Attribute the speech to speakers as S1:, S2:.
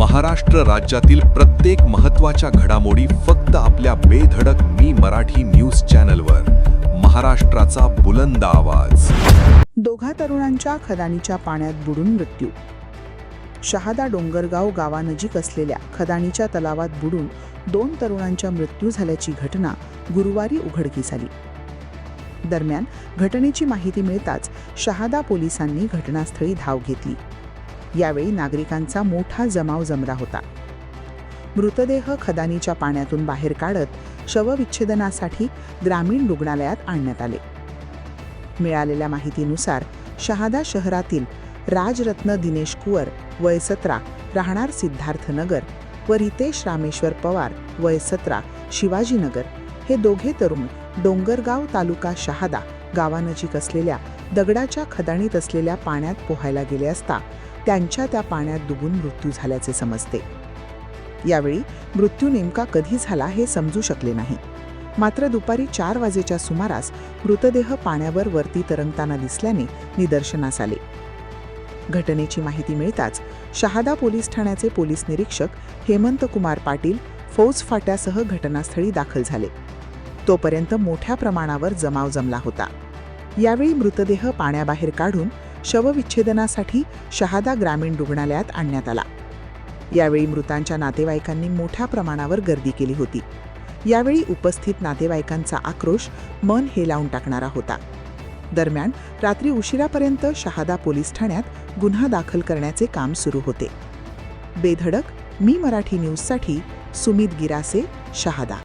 S1: महाराष्ट्र राज्यातील प्रत्येक महत्त्वाच्या घडामोडी फक्त आपल्या बेधडक मी मराठी न्यूज चॅनलवर. महाराष्ट्राचा बुलंद आवाज.
S2: दोघा तरुणांच्या खदानीच्या पाण्यात बुडून मृत्यू. शहादा डोंगरगाव गावानजीक असलेल्या खदानीच्या तलावात बुडून 2 तरुणांचा मृत्यू झाल्याची घटना गुरुवारी उघडकीस आली. दरम्यान घटनेची माहिती मिळताच शहादा पोलिसांनी घटनास्थळी धाव घेतली. यावेळी नागरिकांचा मोठा जमाव जमला होता. मृतदेह खदानीच्या पाण्यातून बाहेर काढत शवविच्छेदनासाठी ग्रामीण रुग्णालयात आणण्यात आले. मिळालेल्या माहितीनुसार शहादा शहरातील राजरत्न दिनेश कुवर वय 17 राहणार सिद्धार्थनगर व रितेश रामेश्वर पवार वय 17 शिवाजीनगर हे दोघे तरुण डोंगरगाव तालुका शहादा गावानजीक असलेल्या दगडाच्या खदानीत असलेल्या पाण्यात पोहायला गेले असता त्यांच्या त्या पाण्यात डुबून मृत्यू झाल्याचे समजते. यावेळी मृत्यू नेमका कधी झाला हे समजू शकले नाही. मात्र दुपारी 4 वाजेच्या सुमारास मृतदेह पाण्यावर वरती तरंगताना दिसल्याने निदर्शनास आले. घटनेची माहिती मिळताच शहादा पोलीस ठाण्याचे पोलीस निरीक्षक हेमंत कुमार पाटील फौज फाट्यासह घटनास्थळी दाखल झाले. तोपर्यंत मोठ्या प्रमाणावर जमाव जमला होता. यावेळी मृतदेह पाण्याबाहेर काढून शवविच्छेदनासाठी शहादा ग्रामीण रुग्णालयात आणण्यात आला. यावेळी मृतांच्या नातेवाईकांनी मोठ्या प्रमाणावर गर्दी केली होती. यावेळी उपस्थित नातेवाईकांचा आक्रोश मन हेलावून टाकणारा होता. दरम्यान रात्री उशिरापर्यंत शहादा पोलीस ठाण्यात गुन्हा दाखल करण्याचे काम सुरू होते. बेधडक मी मराठी न्यूजसाठी सुमित गिरासे, शहादा.